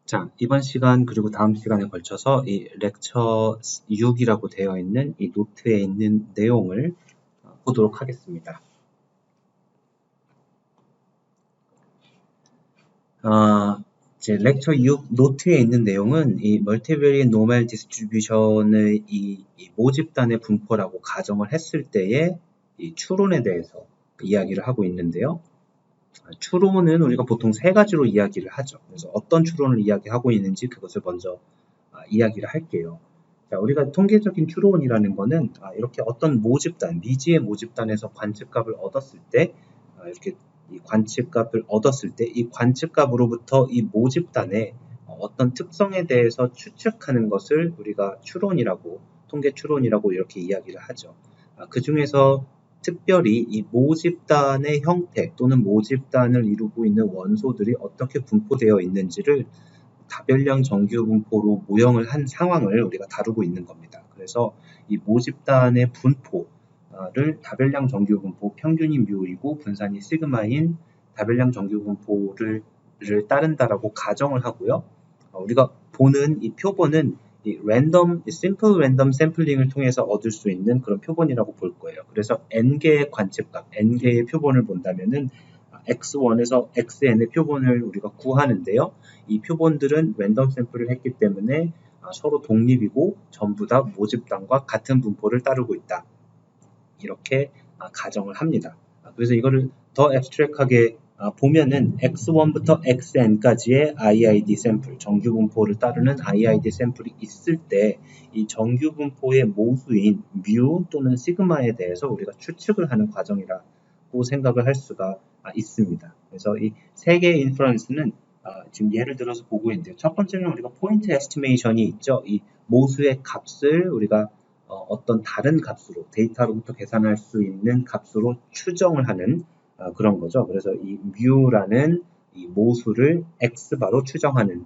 자, 이번 시간 그리고 다음 시간에 걸쳐서 이 렉처 6이라고 되어 있는 이 노트에 있는 내용을 보도록 하겠습니다. 이제 렉처 6 노트에 있는 내용은 이 멀티베리엣 노멀 디스트리뷰션의 이 모집단의 분포라고 가정을 했을 때의 이 추론에 대해서 이야기를 하고 있는데요. 추론은 우리가 보통 세 가지로 이야기를 하죠. 그래서 어떤 추론을 이야기하고 있는지 그것을 먼저 이야기를 할게요. 자, 우리가 통계적인 추론이라는 거는 이렇게 어떤 모집단, 미지의 모집단에서 관측값을 얻었을 때 이렇게 이 관측값을 얻었을 때 이 관측값으로부터 이 모집단의 어떤 특성에 대해서 추측하는 것을 우리가 추론이라고, 통계 추론이라고 이렇게 이야기를 하죠. 그 중에서 특별히 이 모집단의 형태 또는 모집단을 이루고 있는 원소들이 어떻게 분포되어 있는지를 다별량 정규 분포로 모형을 한 상황을 우리가 다루고 있는 겁니다. 그래서 이 모집단의 분포를 다별량 정규 분포, 평균이 뮤이고 분산이 시그마인 다별량 정규 분포를 따른다라고 가정을 하고요. 우리가 보는 이 표본은 이 심플 랜덤 샘플링을 통해서 얻을 수 있는 그런 표본이라고 볼 거예요. 그래서 n개의 관측값, n개의 표본을 본다면은 x1에서 xn의 표본을 우리가 구하는데요. 이 표본들은 랜덤 샘플을 했기 때문에 서로 독립이고 전부 다 모집단과 같은 분포를 따르고 있다. 이렇게 가정을 합니다. 그래서 이거를 더 앱스트랙하게 보면은 x1부터 xn까지의 IID 샘플, 정규 분포를 따르는 IID 샘플이 있을 때 이 정규 분포의 모수인 뮤 또는 시그마에 대해서 우리가 추측을 하는 과정이라고 생각을 할 수가 있습니다. 그래서 이 세 개의 인퍼런스는 지금 예를 들어서 보고 있는데요. 첫 번째는 우리가 포인트 에스티메이션이 있죠. 이 모수의 값을 우리가 어떤 다른 값으로 데이터로부터 계산할 수 있는 값으로 추정을 하는 그런 거죠. 그래서 이 뮤라는 이 모수를 x바로 추정하는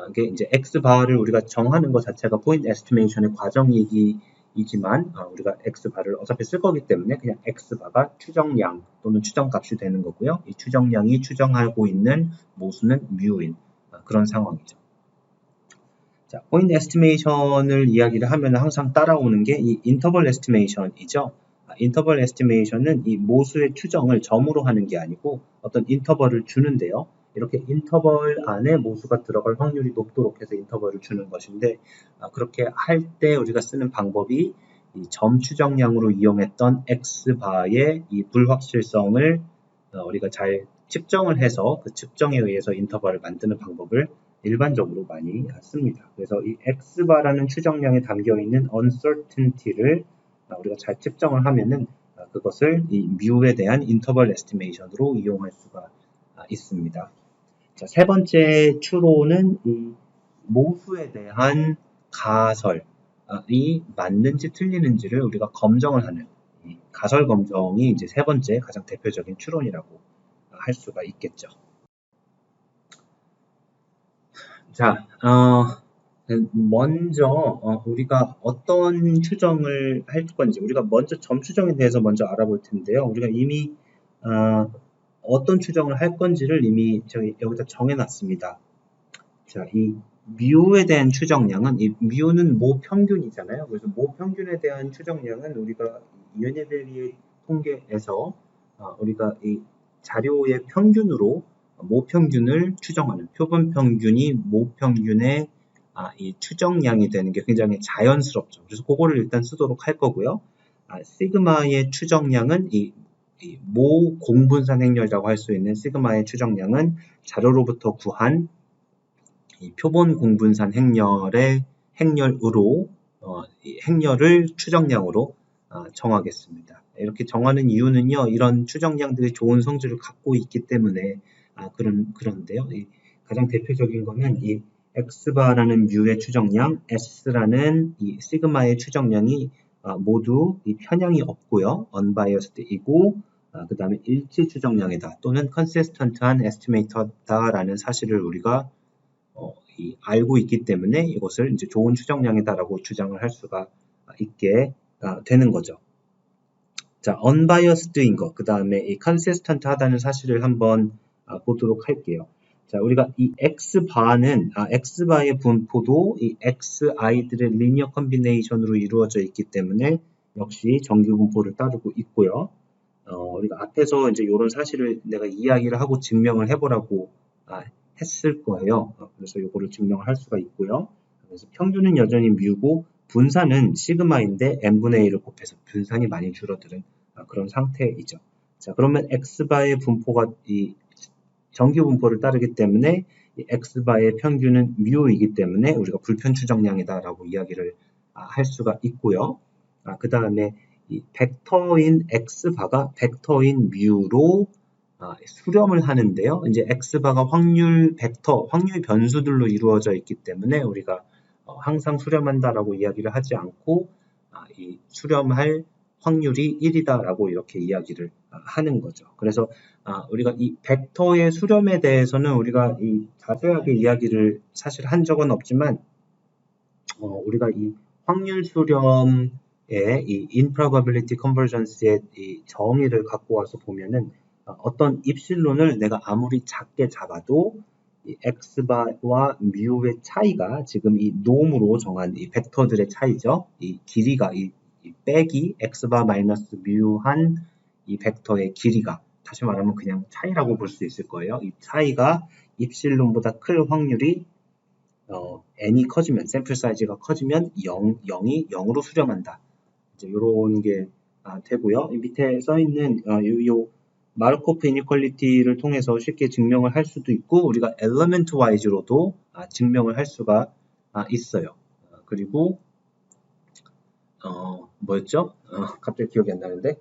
이게 이제 x바를 우리가 정하는 것 자체가 포인트 에스티메이션의 과정이지만 우리가 x바를 어차피 쓸 거기 때문에 그냥 x바가 추정량 또는 추정값이 되는 거고요. 이 추정량이 추정하고 있는 모수는 뮤인 그런 상황이죠. 자, 포인트 에스티메이션을 이야기를 하면 항상 따라오는 게 이 인터벌 에스티메이션이죠. 인터벌 에스티메이션은 이 모수의 추정을 점으로 하는 게 아니고 어떤 인터벌을 주는데요. 이렇게 인터벌 안에 모수가 들어갈 확률이 높도록 해서 인터벌을 주는 것인데 그렇게 할 때 우리가 쓰는 방법이 이 점 추정량으로 이용했던 x바의 이 불확실성을 우리가 잘 측정을 해서 그 측정에 의해서 인터벌을 만드는 방법을 일반적으로 많이 씁니다. 그래서 이 x바라는 추정량에 담겨있는 uncertainty를 우리가 잘 측정을 하면은 그것을 이 뮤에 대한 인터벌 에스티메이션으로 이용할 수가 있습니다. 자, 세 번째 추론은 이 모수에 대한 가설이 맞는지 틀리는지를 우리가 검정을 하는 이 가설 검정이 이제 세 번째 가장 대표적인 추론이라고 할 수가 있겠죠. 자, 먼저 우리가 어떤 추정을 할 건지 우리가 먼저 점 추정에 대해서 먼저 알아볼 텐데요. 우리가 이미 어떤 추정을 할 건지를 이미 저희 여기다 정해놨습니다. 자, 이 뮤에 대한 추정량은 이 뮤는 모 평균이잖아요. 그래서 모 평균에 대한 추정량은 우리가 유니베리의 통계에서 우리가 이 자료의 평균으로 모 평균을 추정하는 표본 평균이 모 평균의 이 추정량이 되는 게 굉장히 자연스럽죠. 그래서 그거를 일단 쓰도록 할 거고요. 시그마의 추정량은 이 모 공분산 행렬이라고 할 수 있는 시그마의 추정량은 자료로부터 구한 이 표본 공분산 행렬의 행렬으로 이 행렬을 추정량으로 정하겠습니다. 이렇게 정하는 이유는요, 이런 추정량들이 좋은 성질을 갖고 있기 때문에 그런데요. 가장 대표적인 거는 이 x바라는 뮤의 추정량, s라는 이 시그마의 추정량이 모두 이 편향이 없고요, unbiased이고 그 다음에 일치 추정량이다 또는 consistent한 estimate다라는 사실을 우리가 알고 있기 때문에 이것을 이제 좋은 추정량이다라고 주장을 할 수가 있게 되는 거죠. 자, unbiased인 것, 그 다음에 이 consistent 하다는 사실을 한번 보도록 할게요. 자, 우리가 이 x바의 분포도 이 xi들의 리니어 컨비네이션으로 이루어져 있기 때문에 역시 정규 분포를 따르고 있고요. 우리가 앞에서 이제 이런 사실을 내가 이야기를 하고 증명을 해보라고 했을 거예요. 그래서 이거를 증명을 할 수가 있고요. 그래서 평균은 여전히 뮤고 분산은 시그마인데 n분의 1을 곱해서 분산이 많이 줄어드는 그런 상태이죠. 자, 그러면 x바의 분포가 이 정규 분포를 따르기 때문에 이 x바의 평균은 뮤이기 때문에 우리가 불편 추정량이다라고 이야기를 할 수가 있고요. 그 다음에 이 벡터인 x바가 벡터인 뮤로 수렴을 하는데요. 이제 x바가 확률 벡터, 확률 변수들로 이루어져 있기 때문에 우리가 항상 수렴한다라고 이야기를 하지 않고 이 수렴할 확률이 1이다라고 이렇게 이야기를 하는 거죠. 그래서 우리가 이 벡터의 수렴에 대해서는 우리가 이 자세하게 이야기를 사실 한 적은 없지만 우리가 이 확률 수렴의 이 improbability convergence의 이 정의를 갖고 와서 보면은 어떤 입실론을 내가 아무리 작게 잡아도 이 x바와 뮤의 차이가 지금 이 놈으로 정한 이 벡터들의 차이죠. 이 길이가 이 빼기 x바 마이너스 뮤한 이 벡터의 길이가 다시 말하면 그냥 차이라고 볼 수 있을 거예요. 이 차이가 입실론보다 클 확률이 n이 커지면 샘플 사이즈가 커지면 0이 0으로 수렴한다. 이제 이런 게 되고요. 이 밑에 써 있는 요 마르코프 이니퀄리티를 통해서 쉽게 증명을 할 수도 있고 우리가 엘리먼트 와이즈로도 증명을 할 수가 있어요. 그리고 뭐였죠? 갑자기 기억이 안 나는데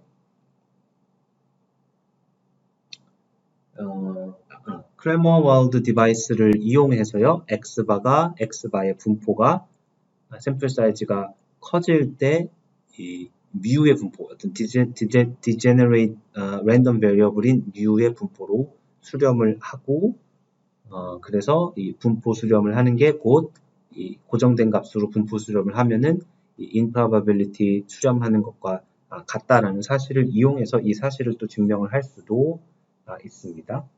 크레머 월드 디바이스를 이용해서요. x바의 분포가 샘플 사이즈가 커질 때 이 뮤의 분포, 어떤 디제너레이트 랜덤 베리어블인 뮤의 분포로 수렴을 하고 그래서 이 분포 수렴을 하는 게 곧 이 고정된 값으로 분포 수렴을 하면은 이 improbability 수렴하는 것과 같다라는 사실을 이용해서 이 사실을 또 증명을 할 수도 있습니다.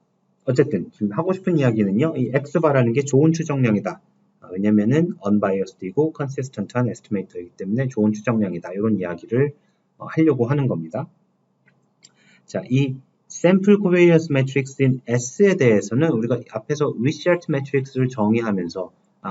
어쨌든 지금 하고 싶은 이야기는요. 이 x바라는 게 좋은 추정량이다. 왜냐면은 unbiased이고 consistent한 estimator이기 때문에 좋은 추정량이다. 이런 이야기를 하려고 하는 겁니다. 자, 이 sample covariance matrix인 S에 대해서는 우리가 앞에서 Wishart matrix를 정의하면서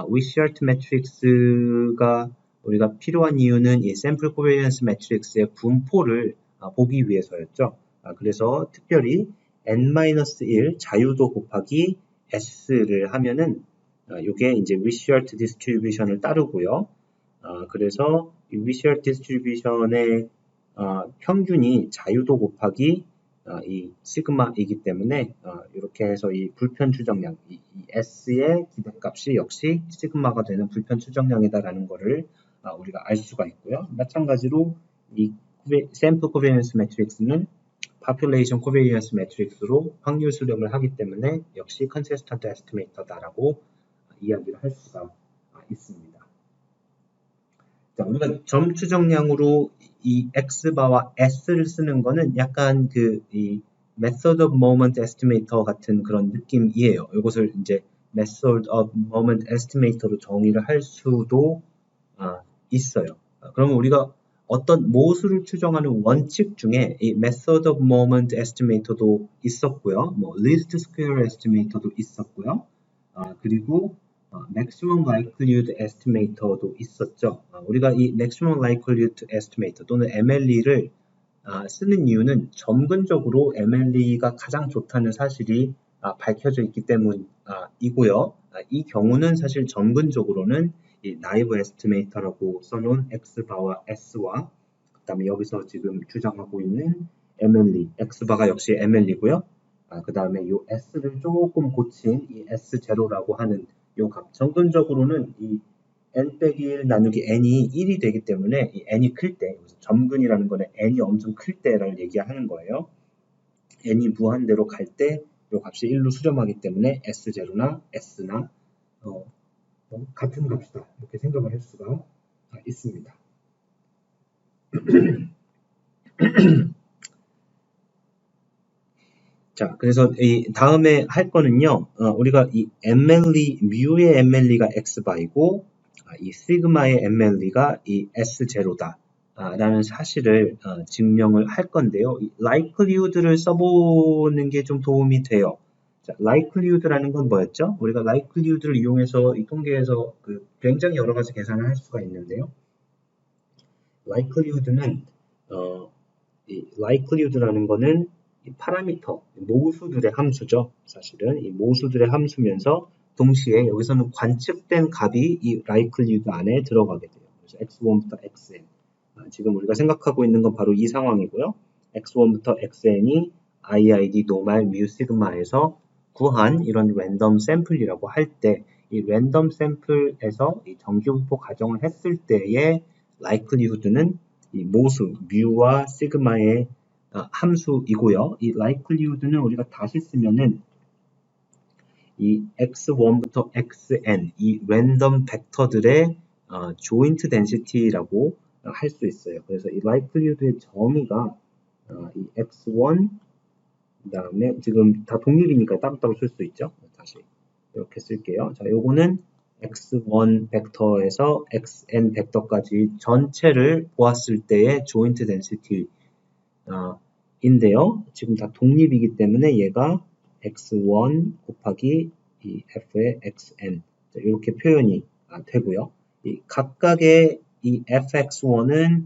Wishart matrix가 우리가 필요한 이유는 이 sample covariance matrix의 분포를 보기 위해서였죠. 그래서 특별히 n-1 자유도 곱하기 S를 하면은 이게 이제 Wishart distribution을 따르고요. 그래서 이 Wishart distribution의 평균이 자유도 곱하기 이 시그마이기 때문에 이렇게 해서 이 불편 추정량, 이 S의 기대값이 역시 시그마가 되는 불편 추정량이다라는 것을 우리가 알 수가 있고요. 마찬가지로 이 sample covariance matrix는 population covariance matrix로 확률 수렴을 하기 때문에 역시 consistent estimator다라고 이야기를 할 수가 있습니다. 자, 우리가 점 추정량으로 이 x바와 s를 쓰는 거는 약간 이 method of moment estimator 같은 그런 느낌이에요. 이것을 이제 method of moment estimator로 정의를 할 수도 있어요. 그러면 우리가 어떤 모수를 추정하는 원칙 중에 이 method of moment estimator도 있었고요. 뭐 least square estimator도 있었고요. 그리고 maximum likelihood estimator도 있었죠. 우리가 이 maximum likelihood estimator 또는 MLE를 쓰는 이유는 점근적으로 MLE가 가장 좋다는 사실이 밝혀져 있기 때문이고요. 이 경우는 사실 점근적으로는 이 naive estimator라고 써놓은 x바와 s와 그 다음에 여기서 지금 주장하고 있는 MLE, x바가 역시 MLE고요. 그 다음에 이 s를 조금 고친 이 s0라고 하는 이 값. 점근적으로는 이 n-1 나누기 n이 1이 되기 때문에 이 n이 클 때, 점근이라는 거는 n이 엄청 클 때를 얘기하는 거예요. n이 무한대로 갈 때 이 값이 1로 수렴하기 때문에 s0나 s나 같은 값이다. 이렇게 생각을 할 수가 있습니다. 자, 그래서 이 다음에 할 거는요, 우리가 이 MLE, 뮤의 MLE가 X바이고, 이 시그마의 MLE가 이 S0다. 라는 사실을 증명을 할 건데요. 이 likelihood를 써보는 게 좀 도움이 돼요. 자, likelihood라는 건 뭐였죠? 우리가 likelihood를 이용해서 이 통계에서 굉장히 여러 가지 계산을 할 수가 있는데요. likelihood는 이 likelihood라는 거는 이 파라미터, 모수들의 함수죠. 사실은 이 모수들의 함수면서 동시에 여기서는 관측된 값이 이 likelihood 안에 들어가게 돼요. 그래서 x1부터 xn. 지금 우리가 생각하고 있는 건 바로 이 상황이고요. x1부터 xn이 IID 노말 뮤 시그마에서 구한 이런 랜덤 샘플이라고 할 때, 이 랜덤 샘플에서 이 정규분포 가정을 했을 때의 likelihood는 이 모수 뮤와 시그마의 함수이고요. 이 likelihood는 우리가 다시 쓰면은 이 x1부터 xn 이 랜덤 벡터들의 조인트 덴시티라고 할 수 있어요. 그래서 이 likelihood의 정의가 이 x1 그다음에 지금 다 독립이니까 따로따로 쓸 수 있죠. 다시 이렇게 쓸게요. 자, 요거는 x1 벡터에서 xn 벡터까지 전체를 보았을 때의 조인트 덴시티 인데요. 지금 다 독립이기 때문에 얘가 x1 곱하기 이 f의 xn 이렇게 표현이 되고요. 이 각각의 이 fx1은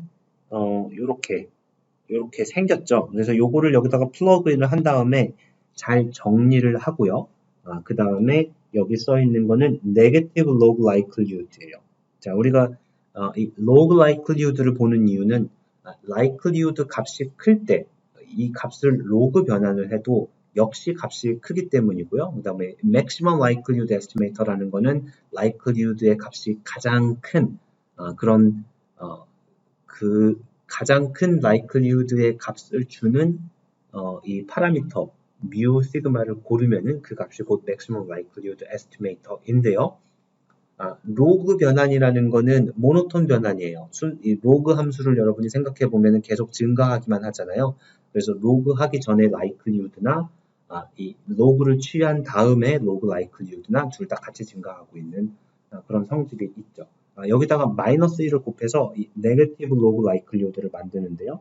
이렇게 생겼죠. 그래서 요거를 여기다가 플러그인을 한 다음에 잘 정리를 하고요. 그 다음에 여기 써 있는 거는 negative log likelihood예요. 자, 우리가 이 log likelihood를 보는 이유는 likelihood 값이 클 때 이 값을 로그 변환을 해도 역시 값이 크기 때문이고요. 그 다음에 maximum likelihood estimator라는 거는 likelihood의 값이 가장 큰 그런 가장 큰 likelihood의 값을 주는 이 파라미터 뮤 시그마를 고르면은 그 값이 곧 maximum likelihood estimator인데요. 로그 변환이라는 거는 모노톤 변환이에요. 이 로그 함수를 여러분이 생각해 보면은 계속 증가하기만 하잖아요. 그래서 로그 하기 전에 likelihood나 이 로그를 취한 다음에 로그 likelihood나 둘 다 같이 증가하고 있는 그런 성질이 있죠. 여기다가 마이너스 1을 곱해서 이 네거티브 로그 likelihood를 만드는데요.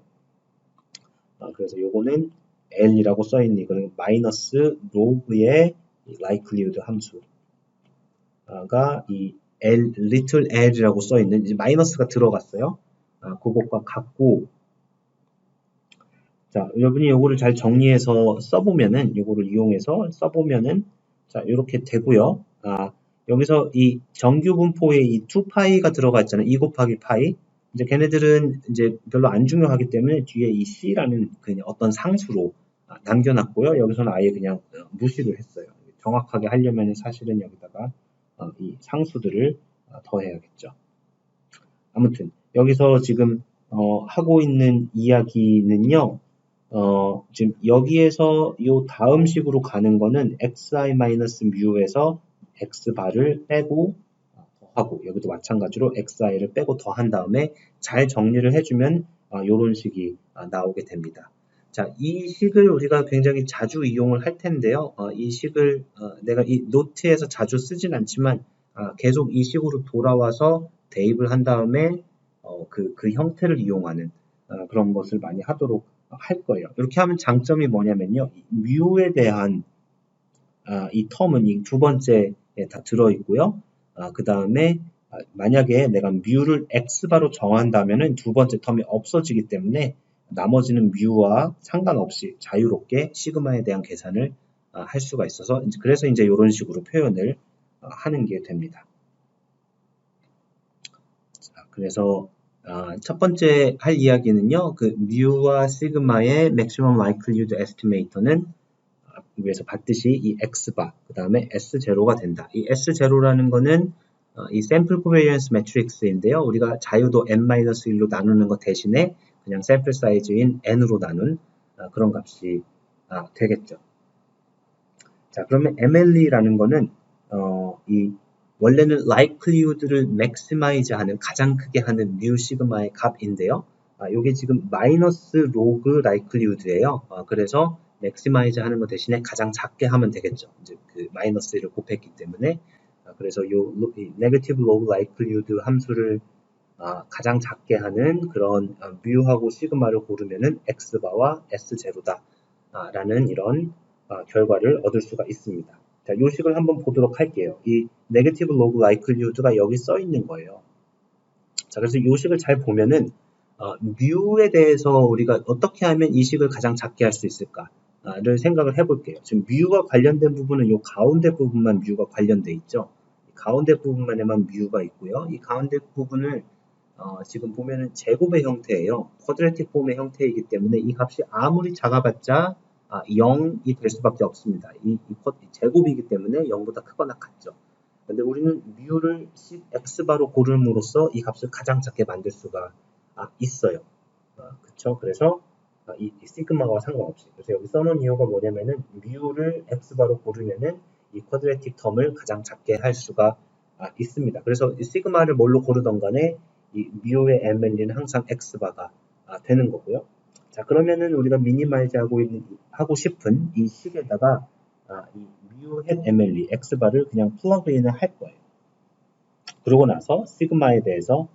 그래서 요거는 L이라고 써있는 이거는 마이너스 로그의 likelihood 함수가 이 L, little l이라고 써있는 이제 마이너스가 들어갔어요. 그것과 같고 자, 여러분이 요거를 잘 정리해서 써보면은 요거를 이용해서 써보면은 자, 이렇게 되고요. 여기서 이 정규 분포에 이 2파이가 들어가 있잖아요. 2 곱하기 파이. 이제 걔네들은 이제 별로 안 중요하기 때문에 뒤에 이 C라는 그냥 어떤 상수로 남겨놨고요. 여기서는 아예 그냥 무시를 했어요. 정확하게 하려면 사실은 여기다가 이 상수들을 더해야겠죠. 아무튼 여기서 지금 하고 있는 이야기는요. 지금 여기에서 요 다음 식으로 가는 거는 xi-mu에서 xbar을 빼고 더하고 여기도 마찬가지로 xi를 빼고 더한 다음에 잘 정리를 해주면 요런 식이 나오게 됩니다. 자, 이 식을 우리가 굉장히 자주 이용을 할 텐데요. 이 식을 내가 이 노트에서 자주 쓰진 않지만 계속 이 식으로 돌아와서 대입을 한 다음에 그 형태를 이용하는 그런 것을 많이 하도록 할 거예요. 이렇게 하면 장점이 뭐냐면요. 뮤에 대한 이 텀은 이 두 번째에 다 들어있고요. 그 다음에 만약에 내가 뮤를 x바로 정한다면은 두 번째 텀이 없어지기 때문에 나머지는 뮤와 상관없이 자유롭게 시그마에 대한 계산을 할 수가 있어서 그래서 이제 이런 식으로 표현을 하는 게 됩니다. 자, 그래서 첫 번째 할 이야기는요. 그 뮤와 시그마의 maximum likelihood estimator는 위에서 봤듯이 이 x바 그 다음에 S0가 된다. 이 S0라는 거는 이 샘플 코베리언스 매트릭스인데요. 우리가 자유도 n-1로 나누는 것 대신에 그냥 샘플 사이즈인 n으로 나눈 그런 값이 되겠죠. 자, 그러면 MLE라는 거는 이 원래는 likelihood를 maximize 하는 가장 크게 하는 뮤 시그마의 값인데요. 이게 지금 마이너스 로그 likelihood예요. 그래서 맥시마이즈 하는 거 대신에 가장 작게 하면 되겠죠. 이제 그 마이너스 1을 곱했기 때문에. 그래서 네거티브 로그 라이클리후드 함수를 가장 작게 하는 그런 뮤하고 시그마를 고르면은 x바와 s0다 라는 이런 결과를 얻을 수가 있습니다. 자, 요 식을 한번 보도록 할게요. 이 네거티브 로그 라이클리후드가 여기 써 있는 거예요. 자, 그래서 이 식을 잘 보면은 뮤에 대해서 우리가 어떻게 하면 이 식을 가장 작게 할 수 있을까를 생각을 해볼게요. 지금 뮤가 관련된 부분은 이 가운데 부분만 뮤가 관련돼 있죠. 가운데 부분만에만 뮤가 있고요. 이 가운데 부분을 지금 보면은 제곱의 형태예요. 쿼드레틱 폼의 형태이기 때문에 이 값이 아무리 작아봤자 0이 될 수밖에 없습니다. 이 제곱이기 때문에 0보다 크거나 같죠. 근데 우리는 뮤를 x바로 고름으로써 이 값을 가장 작게 만들 수가 있어요. 그쵸? 그래서 이 시그마와 상관없이. 그래서 여기 써놓은 이유가 뭐냐면은 뮤를 x바로 고르면은 이 쿼드레틱 텀을 가장 작게 할 수가 있습니다. 그래서 이 시그마를 뭘로 고르던 간에 이 뮤의 MLE는 항상 x바가 되는 거고요. 자, 그러면은 우리가 미니마이즈 하고 싶은 이 식에다가 이 뮤 햇 MLE x바를 그냥 플러그인을 할 거예요. 그러고 나서 시그마에 대해서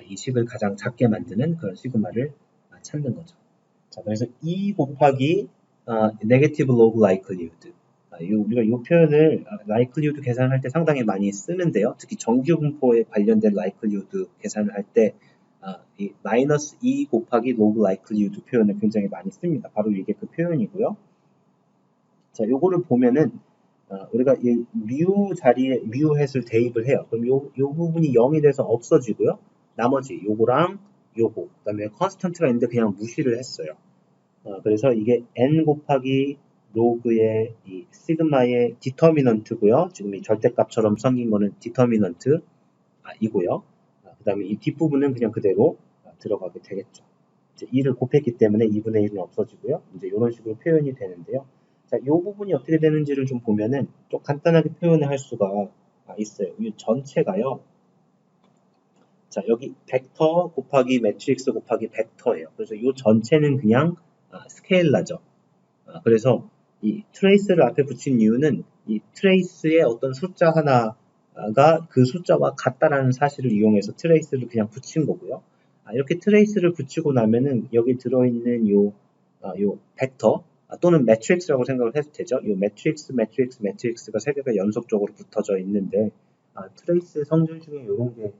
이 식을 가장 작게 만드는 그런 시그마를 찾는 거죠. 자, 그래서 2 곱하기 네게티브 로그 라이클리후드. 우리가 이 표현을 라이클리후드 계산할 때 상당히 많이 쓰는데요. 특히 정규 분포에 관련된 라이클리후드 계산을 할 때 이 마이너스 2 곱하기 로그 라이클리후드 표현을 굉장히 많이 씁니다. 바로 이게 그 표현이고요. 자, 요거를 보면은 우리가 이 뮤 자리에 뮤 햇을 대입을 해요. 그럼 요 부분이 0이 돼서 없어지고요. 나머지 요거랑 요거, 그다음에 컨스턴트가 있는데 그냥 무시를 했어요. 그래서 이게 n 곱하기 로그의 이 시그마의 디터미넌트고요. 지금 이 절대값처럼 생긴 거는 디터미넌트 이고요. 그 다음에 이 뒷부분은 그냥 그대로 들어가게 되겠죠. 이제 2를 곱했기 때문에 2분의 1은 없어지고요. 이제 이런 식으로 표현이 되는데요. 자, 이 부분이 어떻게 되는지를 좀 보면은 좀 간단하게 표현을 할 수가 있어요. 이 전체가요. 자, 여기 벡터 곱하기 매트릭스 곱하기 벡터예요. 그래서 이 전체는 그냥 스케일러죠. 그래서 이 트레이스를 앞에 붙인 이유는 이 트레이스의 어떤 숫자 하나가 그 숫자와 같다라는 사실을 이용해서 트레이스를 그냥 붙인 거고요. 이렇게 트레이스를 붙이고 나면은 여기 들어있는 요 벡터 또는 매트릭스라고 생각을 해도 되죠. 요 매트릭스가 세 개가 연속적으로 붙어져 있는데 트레이스 성질 중에 이런 게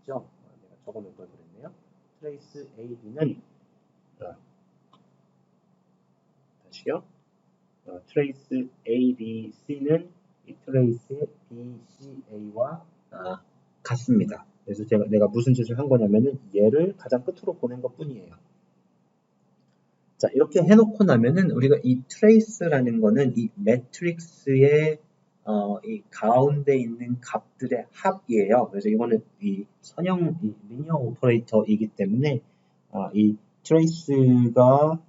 있죠. 내가 적어놓을 걸 그랬네요. 트레이스 AB는 다시요. 트레이스 A, B, C는 이 트레이스 B, C, A와 같습니다. 그래서 내가 무슨 짓을 한 거냐면은 얘를 가장 끝으로 보낸 것 뿐이에요. 자, 이렇게 해놓고 나면은 우리가 이 트레이스라는 거는 이 매트릭스의 이 가운데 있는 값들의 합이에요. 그래서 이거는 이 선형 리니어 오퍼레이터이기 때문에 이 트레이스가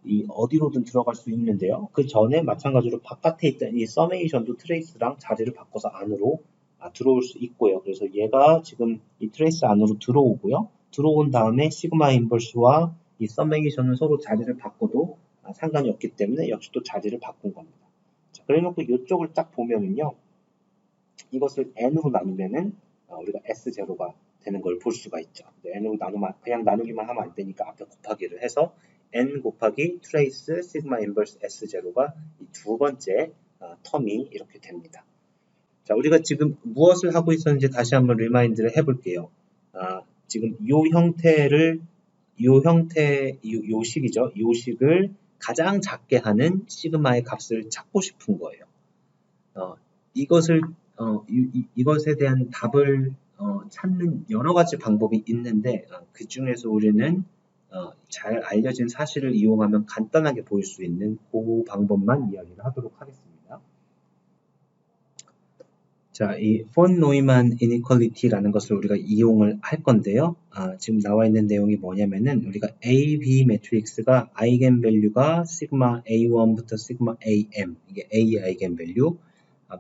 이 어디로든 들어갈 수 있는데요. 그 전에 마찬가지로 바깥에 있던 이 서메이션도 트레이스랑 자리를 바꿔서 안으로 들어올 수 있고요. 그래서 얘가 지금 이 트레이스 안으로 들어오고요. 들어온 다음에 시그마 인버스와 이 서메이션은 서로 자리를 바꿔도 상관이 없기 때문에 역시 또 자리를 바꾼 겁니다. 자, 그래놓고 이쪽을 딱 보면은요. 이것을 n으로 나누면은 우리가 S0가 되는 걸 볼 수가 있죠. n으로 나누면 그냥 나누기만 하면 안 되니까 앞에 곱하기를 해서 n 곱하기 트레이스 시그마 인버스 S0가 이 두 번째 텀이 이렇게 됩니다. 자, 우리가 지금 무엇을 하고 있었는지 다시 한번 리마인드를 해볼게요. 지금 요 식이죠. 요 식을 가장 작게 하는 시그마의 값을 찾고 싶은 거예요. 이것에 대한 답을 찾는 여러 가지 방법이 있는데 그 중에서 우리는 잘 알려진 사실을 이용하면 간단하게 보일 수 있는 그 방법만 이야기를 하도록 하겠습니다. 자, 이 폰 노이만 이니퀄리티라는 것을 우리가 이용을 할 건데요. 지금 나와 있는 내용이 뭐냐면은 우리가 A, B 매트릭스가 아이겐밸류가 시그마 A1부터 시그마 AM, 이게 A의 아이겐밸류,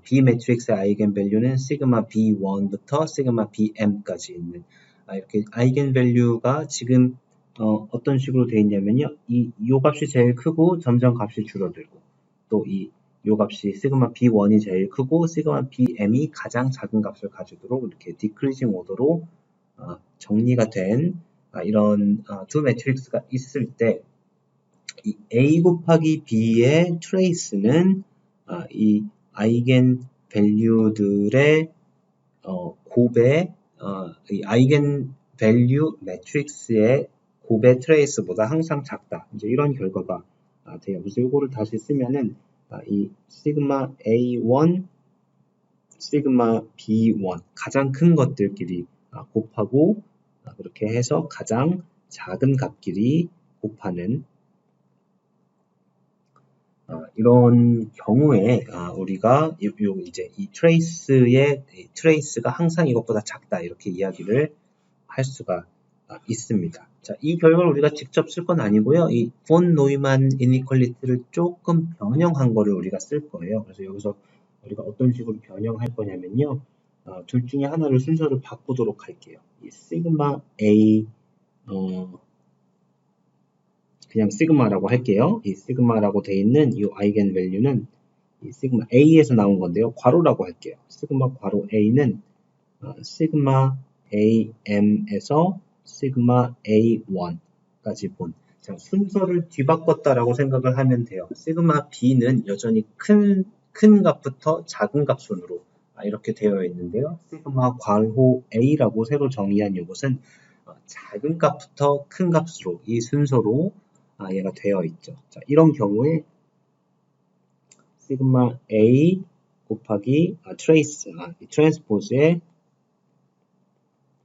B 매트릭스의 아이겐밸류는 시그마 B1부터 시그마 BM까지 있는 이렇게 아이겐밸류가 지금 어떤 식으로 되어 있냐면요. 요 값이 제일 크고 점점 값이 줄어들고 또 요 값이 시그마 B1이 제일 크고 시그마 BM이 가장 작은 값을 가지도록 이렇게 디크리징 오더로 정리가 된 이런 두 매트릭스가 있을 때 이 A 곱하기 B의 트레이스는 이 아이겐 밸류들의 곱의 이 아이겐 밸류 매트릭스의 곱의 트레이스보다 항상 작다. 이제 이런 결과가 돼요. 그래서 이거를 다시 쓰면은 이 시그마 A1, 시그마 B1 가장 큰 것들끼리 곱하고 그렇게 해서 가장 작은 값끼리 곱하는 이런 경우에 우리가 이제 이 트레이스가 항상 이것보다 작다 이렇게 이야기를 할 수가 있습니다. 자, 이 결과를 우리가 직접 쓸 건 아니고요. 이 본 노이만 이니퀄리티를 조금 변형한 거를 우리가 쓸 거예요. 그래서 여기서 우리가 어떤 식으로 변형할 거냐면요. 둘 중에 하나를 순서를 바꾸도록 할게요. 이 시그마 A 그냥 시그마라고 할게요. 이 시그마라고 되어 있는 이 아이겐 밸류는 이 시그마 A에서 나온 건데요. 괄호라고 할게요. 시그마 괄호 A는 시그마 AM에서 시그마 A1까지 본 자, 순서를 뒤바꿨다라고 생각을 하면 돼요. 시그마 B는 여전히 큰 값부터 작은 값 순으로 이렇게 되어 있는데요. 시그마 괄호 A라고 새로 정의한 이것은 작은 값부터 큰 값으로 이 순서로 얘가 되어 있죠. 자, 이런 경우에 시그마 A 곱하기 트랜스포즈의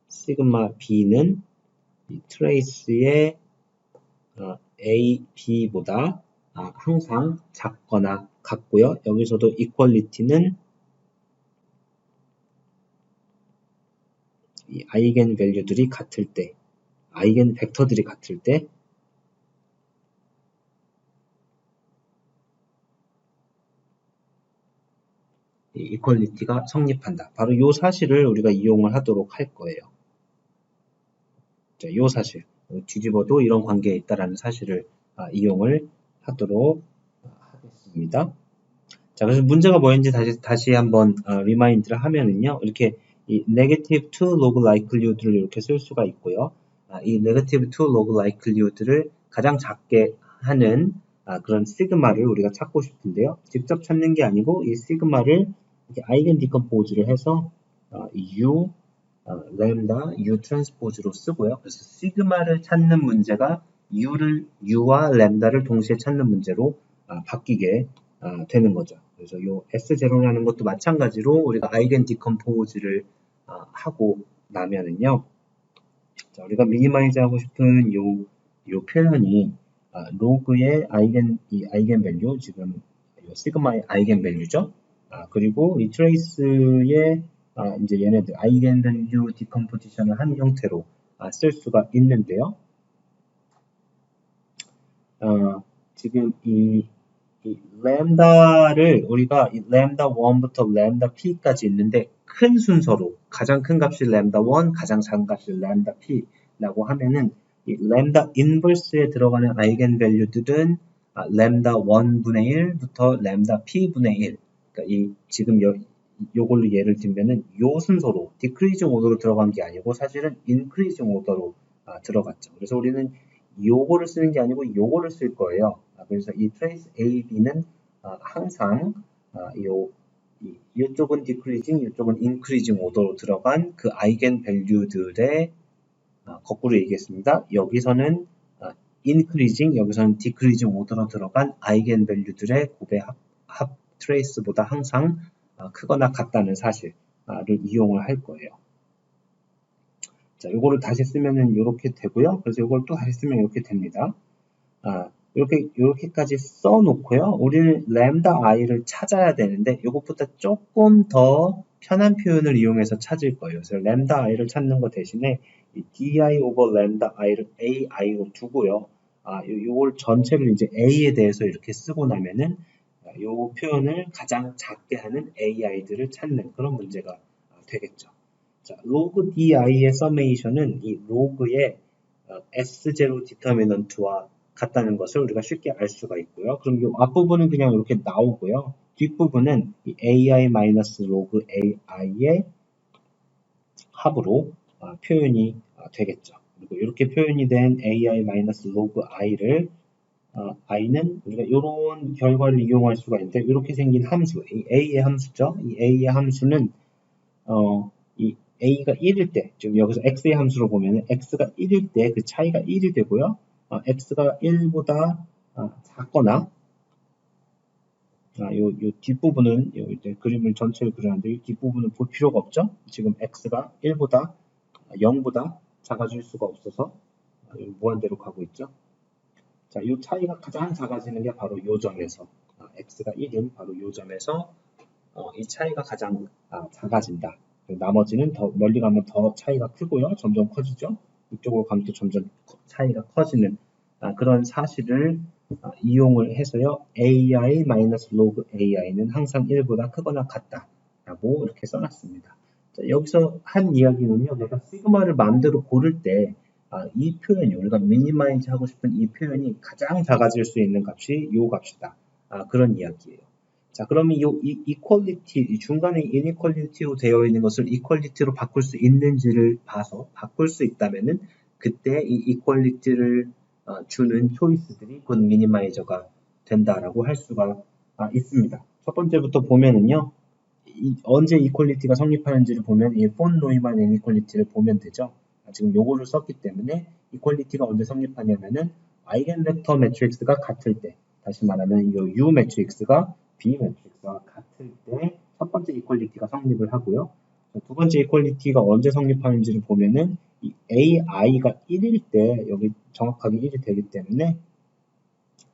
시그마 B는 이 트레이스의 A, B보다 항상 작거나 같고요. 여기서도 이퀄리티는 이 아이겐 밸류들이 같을 때, 아이겐 벡터들이 같을 때 이 이퀄리티가 성립한다. 바로 이 사실을 우리가 이용을 하도록 할 거예요. 자, 이 사실 뒤집어도 이런 관계에 있다라는 사실을 이용을 하도록 하겠습니다. 자, 그래서 문제가 뭐였는지 다시 한번 리마인드를 하면은요, 이렇게 이 negative to log likelihood를 이렇게 쓸 수가 있고요. 이 negative to log likelihood를 가장 작게 하는 그런 시그마를 우리가 찾고 싶은데요. 직접 찾는 게 아니고 이 시그마를 이렇게 아이겐 디컴포즈를 해서 U 램다 U 트랜스포즈로 쓰고요. 그래서 시그마를 찾는 문제가 U와 램다를 동시에 찾는 문제로 바뀌게 되는 거죠. 그래서 이 S0라는 것도 마찬가지로 우리가 아이겐 디컴포즈를 하고 나면은요. 자, 우리가 미니마이즈 하고 싶은 요 표현이 로그의 아이겐 밸류 지금 시그마의 아이겐 밸류죠. 그리고 이 트레이스의 이제 얘네들 아이겐 밸류 디컴포지션을 한 형태로 쓸 수가 있는데요. 지금 이 램다를 우리가 이 램다 1부터 램다 p까지 있는데 큰 순서로 가장 큰 값이 램다 1, 가장 작은 값이 램다 p라고 하면은 이 램다 인버스에 들어가는 아이겐 밸류들은 램다 1분의 1부터 램다 p분의 1. 그러니까 이 지금 요걸로 예를 들면은 요 순서로 디크리징 오더로 들어간 게 아니고 사실은 인크리징 오더로 들어갔죠. 그래서 우리는 요거를 쓰는 게 아니고 요거를 쓸 거예요. 그래서 이 트레이스 A, B는 항상 이쪽은 디크리징, 이쪽은 인크리징 오더로 들어간 그 아이겐 밸류들의 거꾸로 얘기했습니다. 여기서는 인크리징, 여기서는 디크리징 오더로 들어간 아이겐 밸류들의 곱의 합 트레이스보다 항상 크거나 같다는 사실을 이용을 할 거예요. 자, 요거를 다시 쓰면은 이렇게 되고요. 그래서 요걸 또 다시 쓰면 이렇게 됩니다. 이렇게까지 써놓고요. 우리는 램다 i를 찾아야 되는데 이것보다 조금 더 편한 표현을 이용해서 찾을 거예요. 그래서 램다 i를 찾는 것 대신에 이 di over 램다 i를 ai로 두고요. 요걸 전체를 이제 a에 대해서 이렇게 쓰고 나면은 요 표현을 가장 작게 하는 ai들을 찾는 그런 문제가 되겠죠. 자, 로그 di의 서메이션은 이 로그의 S0 디터미넌트와 같다는 것을 우리가 쉽게 알 수가 있고요. 그럼 이 앞부분은 그냥 이렇게 나오고요. 뒷부분은 이 AI-log AI의 합으로 표현이 되겠죠. 그리고 이렇게 표현이 된 AI-log I를 i는 우리가 이런 결과를 이용할 수가 있는데 이렇게 생긴 함수, 이 a의 함수죠. 이 a의 함수는 이 a가 1일 때, 지금 여기서 x의 함수로 보면 x가 1일 때 그 차이가 1이 되고요. x가 1보다 작거나 요 뒷부분은 이제 그림을 전체를 그렸는데 이 뒷부분은 볼 필요가 없죠. 지금 x가 1보다 0보다 작아질 수가 없어서 무한대로 가고 있죠. 자, 이 차이가 가장 작아지는 게 바로 이 점에서 x가 1인 바로 이 점에서 이 차이가 가장 작아진다. 나머지는 더 멀리 가면 더 차이가 크고요. 점점 커지죠. 이쪽으로 가면 또 점점 차이가 커지는 그런 사실을 이용을 해서요. AI-log AI는 항상 1보다 크거나 같다. 라고 이렇게 써놨습니다. 자, 여기서 한 이야기는요. 내가 시그마를 마음대로 고를 때 이 표현이 우리가 미니마이즈 하고 싶은 이 표현이 가장 작아질 수 있는 값이 이 값이다. 그런 이야기예요. 자, 그러면 이 equality, 중간에 inequality로 되어 있는 것을 equality로 바꿀 수 있는지를 봐서 바꿀 수 있다면은 그때 이 equality를 주는 초이스들이 곧 미니마이저가 된다라고 할 수가 있습니다. 첫 번째부터 보면은요. 언제 equality가 성립하는지를 보면 이 폰 노이만 inequality를 보면 되죠. 지금 요거를 썼기 때문에 equality가 언제 성립하냐면은 아이겐벡터 매트릭스가 같을 때, 다시 말하면 이 U 매트릭스가 B 매트릭스와 같을 때 첫 번째 equality가 성립을 하고요. 두 번째 equality가 언제 성립하는지를 보면은 이 AI가 1일 때 여기 정확하게 1이 되기 때문에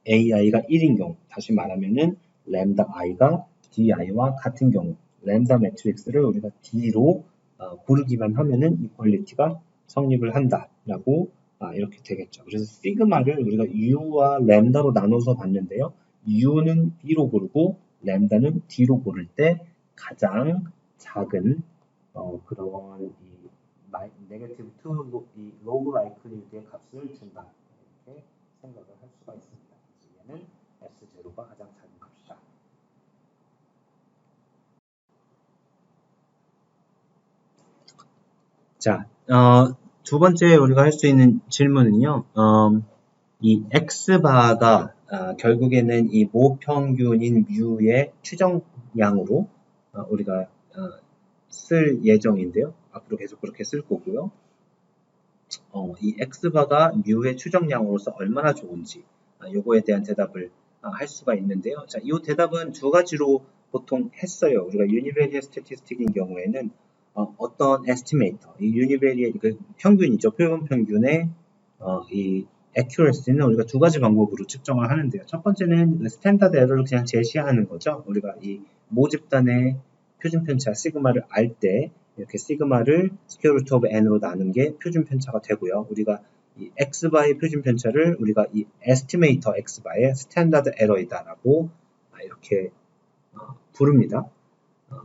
AI가 1인 경우, 다시 말하면은 램다 i가 DI와 같은 경우, 램다 매트릭스를 우리가 D로 고르기만 하면은 equality가 성립을 한다라고 이렇게 되겠죠. 그래서 시그마를 우리가 U와 램다로 나눠서 봤는데요. U는 B로 고르고 램다는 D로 고를 때 가장 작은 그런 이 네거티브 2 이 로그 라이클리드의 값을 준다. 이렇게 생각을 할 수가 있습니다. 얘는 S0가 가장 작은 값이다. 자, 두 번째 우리가 할 수 있는 질문은요. 이 X바가 결국에는 이 모평균인 뮤의 추정량으로 우리가 쓸 예정인데요. 앞으로 계속 그렇게 쓸 거고요. 이 X바가 뮤의 추정량으로서 얼마나 좋은지 요거에 대한 대답을 할 수가 있는데요. 자, 이 대답은 두 가지로 보통 했어요. 우리가 유니베리엇 스태티스틱인 경우에는 어떤 에스티메이터, 이 유니베리엇 그 평균이죠. 표본 평균의 이 accuracy는 우리가 두 가지 방법으로 측정을 하는데요. 첫 번째는 스탠다드 에러를 그냥 제시하는 거죠. 우리가 이 모집단의 표준 편차 시그마를 알 때 이렇게 시그마를 스퀘어 루트 오브 n으로 나눈 게 표준 편차가 되고요. 우리가 이 x바의 표준 편차를 우리가 이 에스티메이터 x바의 스탠다드 에러이다라고 이렇게 부릅니다.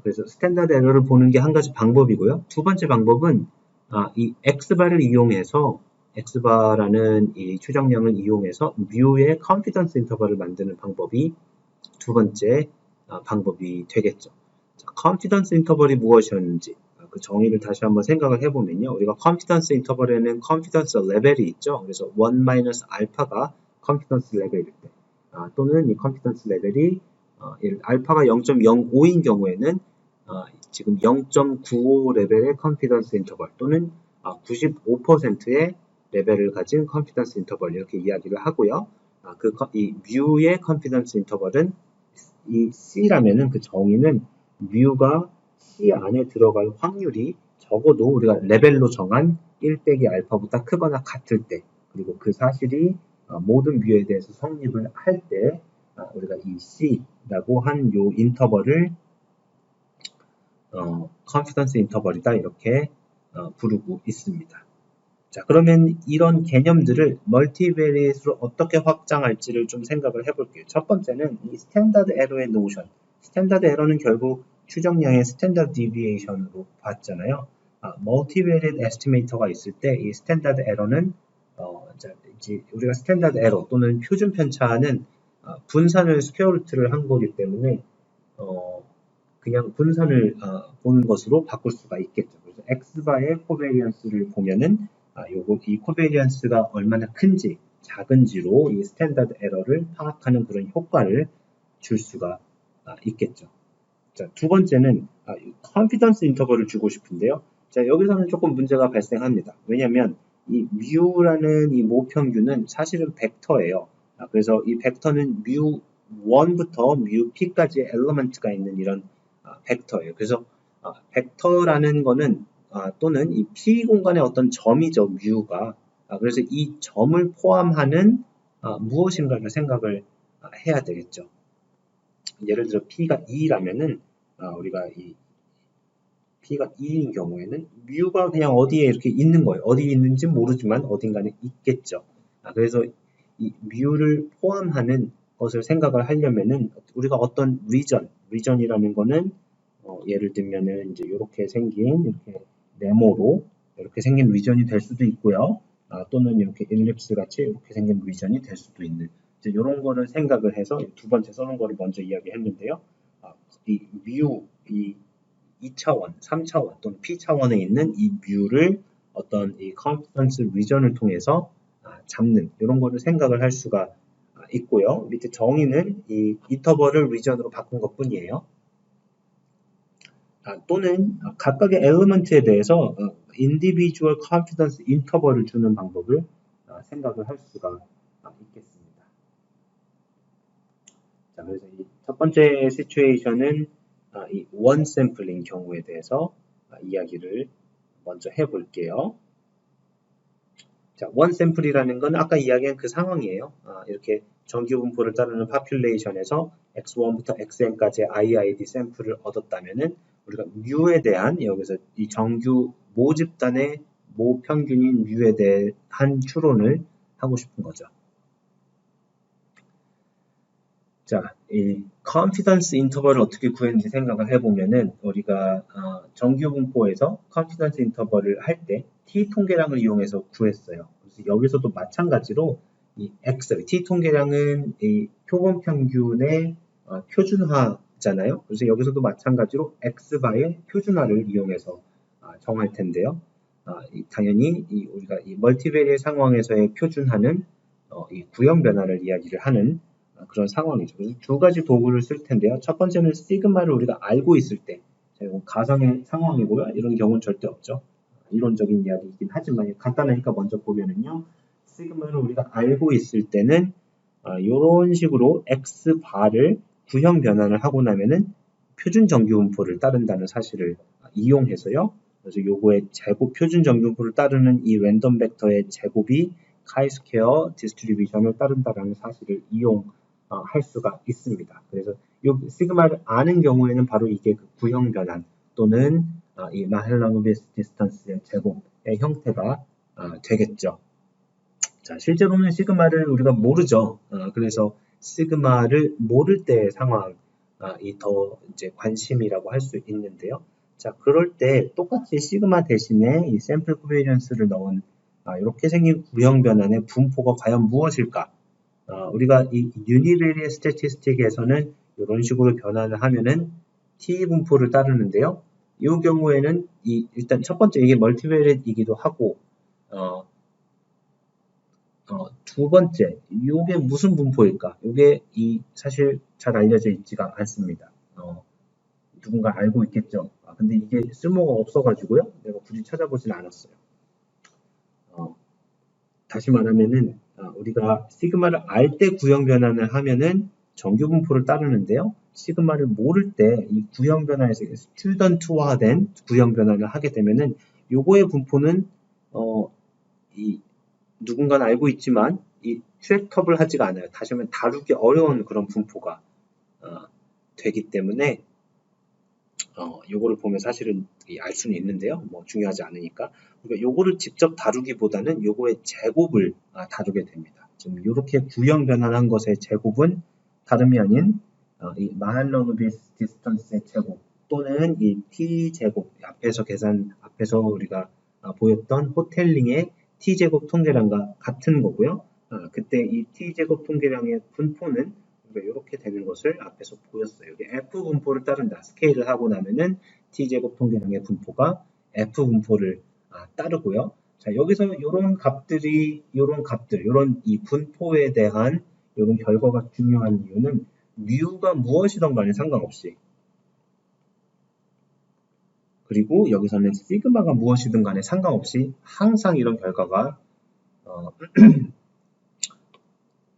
그래서 스탠다드 에러를 보는 게 한 가지 방법이고요. 두 번째 방법은 이 x바를 이용해서 x바라는 이 추정량을 이용해서 뮤의 컨피던스 인터벌을 만드는 방법이 두 번째 방법이 되겠죠. 자, 컨피던스 인터벌이 무엇이었는지 그 정의를 다시 한번 생각을 해보면요. 우리가 컨피던스 인터벌에는 컨피던스 레벨이 있죠. 그래서 1-알파가 컨피던스 레벨일 때 또는 이 컨피던스 레벨이 알파가 0.05인 경우에는 지금 0.95 레벨의 컨피던스 인터벌 또는 95%의 레벨을 가진 컨피던스 인터벌 이렇게 이야기를 하고요. 이 뮤의 컨피던스 인터벌은 이 C라면은 그 정의는 뮤가 C 안에 들어갈 확률이 적어도 우리가 레벨로 정한 1 빼기 알파보다 크거나 같을 때 그리고 그 사실이 모든 뮤에 대해서 성립을 할 때 우리가 이 C라고 한 요 인터벌을 컨피던스 인터벌이다 이렇게 부르고 있습니다. 자, 그러면 이런 개념들을 멀티베리에이트로 어떻게 확장할지를 좀 생각을 해볼게요. 첫 번째는 이 스탠다드 에러의 노션. 스탠다드 에러는 결국 추정량의 스탠다드 디비에이션으로 봤잖아요. 멀티베리에이트 에스티메이터가 있을 때 이 스탠다드 에러는 자, 이제 우리가 스탠다드 에러 또는 표준 편차는 분산을 스퀘어 루트를 한 거기 때문에 그냥 분산을 보는 것으로 바꿀 수가 있겠죠. 그래서 x바의 코베리언스를 보면은 이 코베리언스가 얼마나 큰지 작은지로 이 스탠다드 에러를 파악하는 그런 효과를 줄 수가 있겠죠. 자, 두 번째는 컨피던스 인터벌을 주고 싶은데요. 자, 여기서는 조금 문제가 발생합니다. 왜냐하면 이 뮤라는 이 모평균은 사실은 벡터예요. 그래서 이 벡터는 뮤 1부터 뮤 p까지의 엘리먼트가 있는 이런 벡터예요. 그래서 벡터라는 거는 또는 이 p 공간의 어떤 점이죠. 뮤가. 그래서 이 점을 포함하는 무엇인가를 생각을 해야 되겠죠. 예를 들어 p가 2라면은 우리가 이 p가 2인 경우에는 뮤가 그냥 어디에 이렇게 있는 거예요. 어디에 있는지 모르지만 어딘가는 있겠죠. 그래서 이 뮤를 포함하는 것을 생각을 하려면은 우리가 어떤 리전이라는 거는 예를 들면은 이제 이렇게 생긴 이렇게 네모로 이렇게 생긴 리전이 될 수도 있고요. 또는 이렇게 일립스 같이 이렇게 생긴 리전이 될 수도 있는 이제 이런 거를 생각을 해서 두 번째 써놓은 거를 먼저 이야기했는데요. 이 뮤, 이 2차원, 3차원 또는 P차원에 있는 이 뮤를 어떤 이 컨피던스 리전을 통해서 잡는 이런 거를 생각을 할 수가 있고요. 밑에 정의는 이 인터벌을 리전으로 바꾼 것 뿐이에요. 또는 각각의 엘리먼트에 대해서 individual confidence interval을 주는 방법을 생각을 할 수가 있겠습니다. 자, 그래서 이 첫 번째 시츄에이션은 이 원 샘플인 경우에 대해서 이야기를 먼저 해볼게요. 자, 원 샘플이라는 건 아까 이야기한 그 상황이에요. 이렇게 정규 분포를 따르는 파퓰레이션에서 x1부터 xn까지의 IID 샘플을 얻었다면은 우리가 뮤에 대한 여기서 이 정규 모집단의 모평균인 뮤에 대한 추론을 하고 싶은 거죠. 자, 이 컨피던스 인터벌을 어떻게 구했는지 생각을 해보면은 우리가 정규 분포에서 컨피던스 인터벌을 할 때 t 통계량을 이용해서 구했어요. 그래서 여기서도 마찬가지로 이 x, t 통계량은 이 표본 평균의 표준화잖아요. 그래서 여기서도 마찬가지로 x바의 표준화를 이용해서 정할 텐데요. 당연히 우리가 이 멀티베리의 상황에서의 표준화는 이 구형 변화를 이야기를 하는 그런 상황이죠. 그래서 두 가지 도구를 쓸 텐데요. 첫 번째는 시그마를 우리가 알고 있을 때, 이건 가상의 상황이고요. 이런 경우는 절대 없죠. 이론적인 이야기이긴 하지만 간단하니까 먼저 보면은요. 시그마를 우리가 알고 있을 때는 이런 식으로 x바를 구형 변환을 하고 나면은 표준 정규 분포를 따른다는 사실을 이용해서요. 그래서 요거의 제곱 표준 정규 분포를 따르는 이 랜덤 벡터의 제곱이 카이스퀘어 디스트리뷰션을 따른다라는 사실을 이용할 수가 있습니다. 그래서 이 시그마를 아는 경우에는 바로 이게 그 구형 변환 또는 이 마헬라노비스 디스턴스의 제곱의 형태가 되겠죠. 자, 실제로는 시그마를 우리가 모르죠. 그래서 시그마를 모를 때의 상황이 더 이제 관심이라고 할 수 있는데요. 자, 그럴 때 똑같이 시그마 대신에 이 샘플 코베리언스를 넣은 이렇게 생긴 구형 변환의 분포가 과연 무엇일까? 우리가 이 유니베리의 스태티스틱에서는 이런 식으로 변환을 하면은 T 분포를 따르는데요. 이 경우에는 일단 첫 번째 이게 멀티베리이기도 하고 두 번째 이게 무슨 분포일까? 이게 사실 잘 알려져 있지가 않습니다. 누군가 알고 있겠죠. 근데 이게 쓸모가 없어가지고요. 내가 굳이 찾아보진 않았어요. 다시 말하면은 우리가 시그마를 알 때 구형 변환을 하면은 정규 분포를 따르는데요. 시그마를 모를 때 이 구형 변환에서 스튜던트화된 구형 변환을 하게 되면은 요거의 분포는 누군가는 알고 있지만 이 트랙터블 하지가 않아요. 다시 말하면 다루기 어려운 그런 분포가 되기 때문에 요거를 보면 사실은 알 수는 있는데요. 뭐 중요하지 않으니까. 그러니까 요거를 직접 다루기보다는 요거의 제곱을 다루게 됩니다. 지금 이렇게 구형 변환한 것의 제곱은 다름이 아닌 이 마할로노비스 디스턴스의 제곱 또는 이 t 제곱 앞에서 우리가 보였던 호텔링의 t제곱 통계량과 같은 거고요. 그때 이 t제곱 통계량의 분포는 이렇게 되는 것을 앞에서 보였어요. 여기 f 분포를 따른다. 스케일을 하고 나면은 t제곱 통계량의 분포가 f 분포를 따르고요. 자, 여기서 이런 값들, 이런 이 분포에 대한 이런 결과가 중요한 이유는 뮤가 무엇이든 간에 상관없이, 그리고 여기서는 시그마가 무엇이든 간에 상관없이 항상 이런 결과가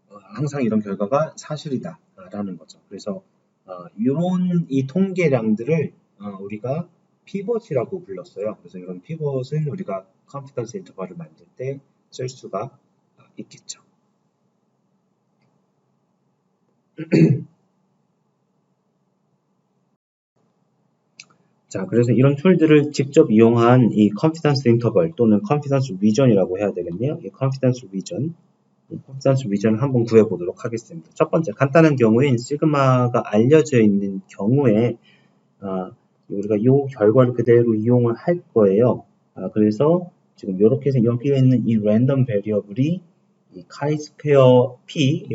항상 이런 결과가 사실이다라는 거죠. 그래서 이런 이 통계량들을 우리가 피벗이라고 불렀어요. 그래서 이런 피벗은 우리가 컨피던스 인터벌을 만들 때 쓸 수가 있겠죠. 자, 그래서 이런 툴들을 직접 이용한 이 컨피던스 인터벌 또는 컨피던스 리전이라고 해야 되겠네요. 이 컨피던스 리전을 한번 구해보도록 하겠습니다. 첫 번째, 간단한 경우엔 시그마가 알려져 있는 경우에 우리가 이 결과를 그대로 이용을 할 거예요. 그래서 지금 이렇게 해서 여기에 있는 이 랜덤 베리어블이 이 카이스퀘어 P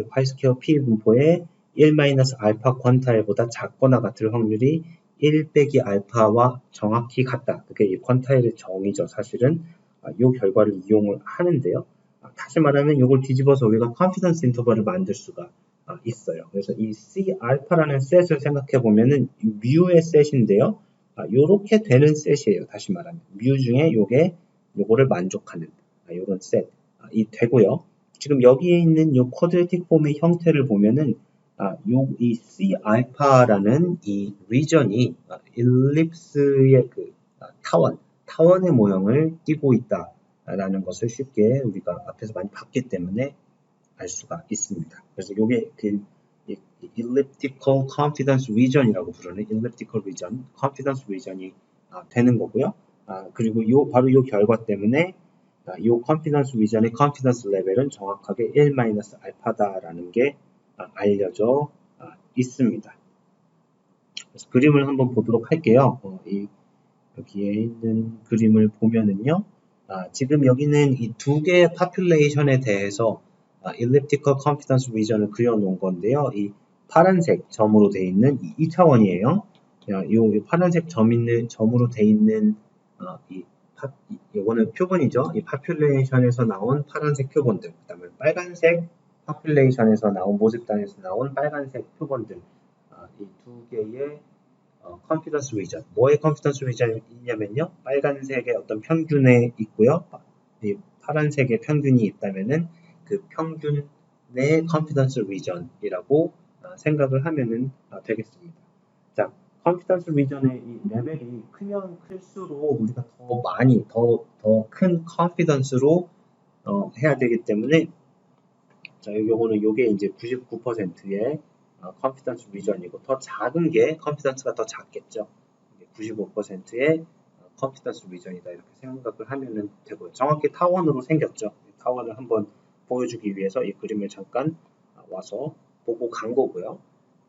분포의 1-알파 퀀타일보다 작거나 같을 확률이 1 빼기 알파와 정확히 같다. 그게 이 퀀타일의 정의죠. 사실은 이 결과를 이용을 하는데요. 다시 말하면 이걸 뒤집어서 우리가 컨피던스 인터벌을 만들 수가 있어요. 그래서 이 C 알파라는 셋을 생각해 보면은 뮤의 셋인데요. 요렇게 되는 셋이에요. 다시 말하면 뮤 중에 요거를 만족하는 요런 셋이 되고요. 지금 여기에 있는 요 쿼드레틱 폼의 형태를 보면은 이 C 알파라는 이 리전이 일립스의 그 타원의 모형을 띠고 있다라는 것을 쉽게 우리가 앞에서 많이 봤기 때문에 알 수가 있습니다. 그래서 이게 그 elliptical confidence region이라고 부르는 elliptical region, confidence region이 되는 거고요. 그리고 바로 이 결과 때문에 이 confidence region의 confidence 레벨은 정확하게 1-알파다라는 게 알려져 있습니다. 그래서 그림을 한번 보도록 할게요. 여기에 있는 그림을 보면은요. 지금 여기는 이 두 개의 파퓰레이션에 대해서 elliptical confidence region을 그려놓은 건데요. 이 파란색 점으로 되어 있는 이 2차원이에요. 이 파란색 점으로 되어 있는 이거는 표본이죠. 이 파퓰레이션에서 나온 파란색 표본들, 그 다음에 빨간색 파퓰레이션에서 나온 모집단에서 나온 빨간색 표본들, 이 두 개의 컨피던스 리전. 뭐의 컨피던스 리전이냐면요. 빨간색의 어떤 평균에 있고요. 이 파란색의 평균이 있다면은 그 평균의 컨피던스 리전이라고 생각을 하면은 되겠습니다. 자, 컨피던스 리전의 이 레벨이 크면 클수록 우리가 더 많이, 더 큰 컨피던스로 해야 되기 때문에 자, 요게 이제 99%의 컨피던스 리전이고 더 작은 게 컨피던스가 더 작겠죠. 95%의 컨피던스 리전이다 이렇게 생각을 하면 되고요. 정확히 타원으로 생겼죠. 타원을 한번 보여주기 위해서 이 그림을 잠깐 와서 보고 간 거고요.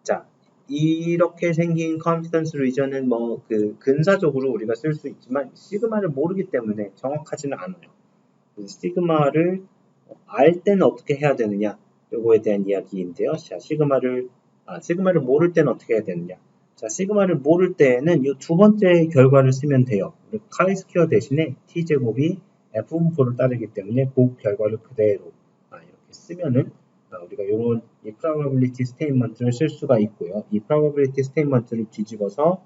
자, 이렇게 생긴 컨피던스 리전은 뭐 그 근사적으로 우리가 쓸 수 있지만 시그마를 모르기 때문에 정확하지는 않아요. 시그마를 알 때는 어떻게 해야 되느냐 요거에 대한 이야기인데요. 자, 시그마를 모를 때는 어떻게 해야 되느냐. 자, 시그마를 모를 때에는 이 두 번째 결과를 쓰면 돼요. 카이스퀘어 대신에 t제곱이 f분포를 따르기 때문에 그 결과를 그대로 이렇게 쓰면은 우리가 이런 이 probability statement를 쓸 수가 있고요. 이 probability statement를 뒤집어서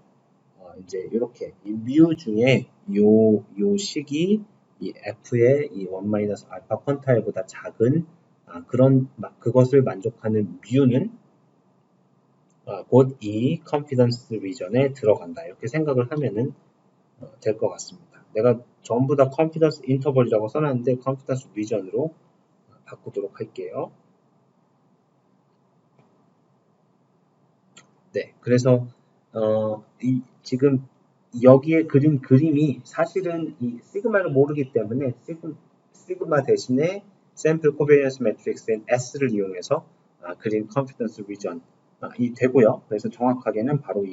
이제 이렇게 이 뮤 중에 요 식이 이 f의 이 1-알파 퀀타일보다 작은 그것을 만족하는 뮤는 곧 이 컨피던스 리전에 들어간다. 이렇게 생각을 하면은 될 것 같습니다. 내가 전부 다 컨피던스 인터벌이라고 써놨는데 컨피던스 리전으로 바꾸도록 할게요. 네, 그래서 지금 여기에 그린 그림이 사실은 이 시그마를 모르기 때문에 시그마 대신에 샘플 코베리언스 매트릭스인 S를 이용해서 그린 컨피던스 리전이 되고요. 그래서 정확하게는 바로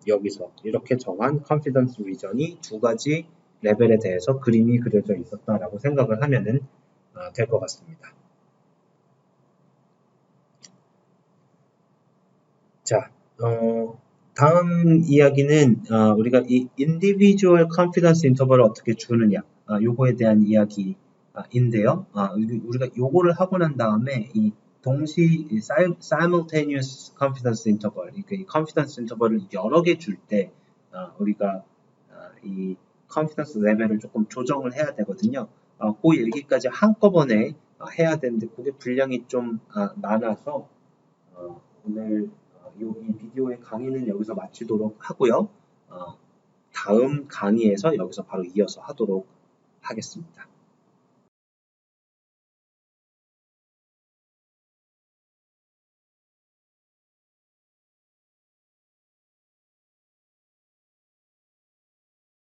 여기서 이렇게 정한 컨피던스 리전이 두 가지 레벨에 대해서 그림이 그려져 있었다라고 생각을 하면은 될 것 같습니다. 자, 다음 이야기는 우리가 이 individual confidence interval을 어떻게 주느냐, 요거에 대한 이야기인데요. 우리가 요거를 하고 난 다음에 이 simultaneous confidence interval, 그러니까 이 confidence interval을 여러 개 줄 때 우리가 이 confidence 레벨을 조금 조정을 해야 되거든요. 그 얘기까지 한꺼번에 해야 되는데 그게 분량이 좀 많아서 오늘 이 비디오의 강의는 여기서 마치도록 하고요. 다음 강의에서 여기서 바로 이어서 하도록 하겠습니다.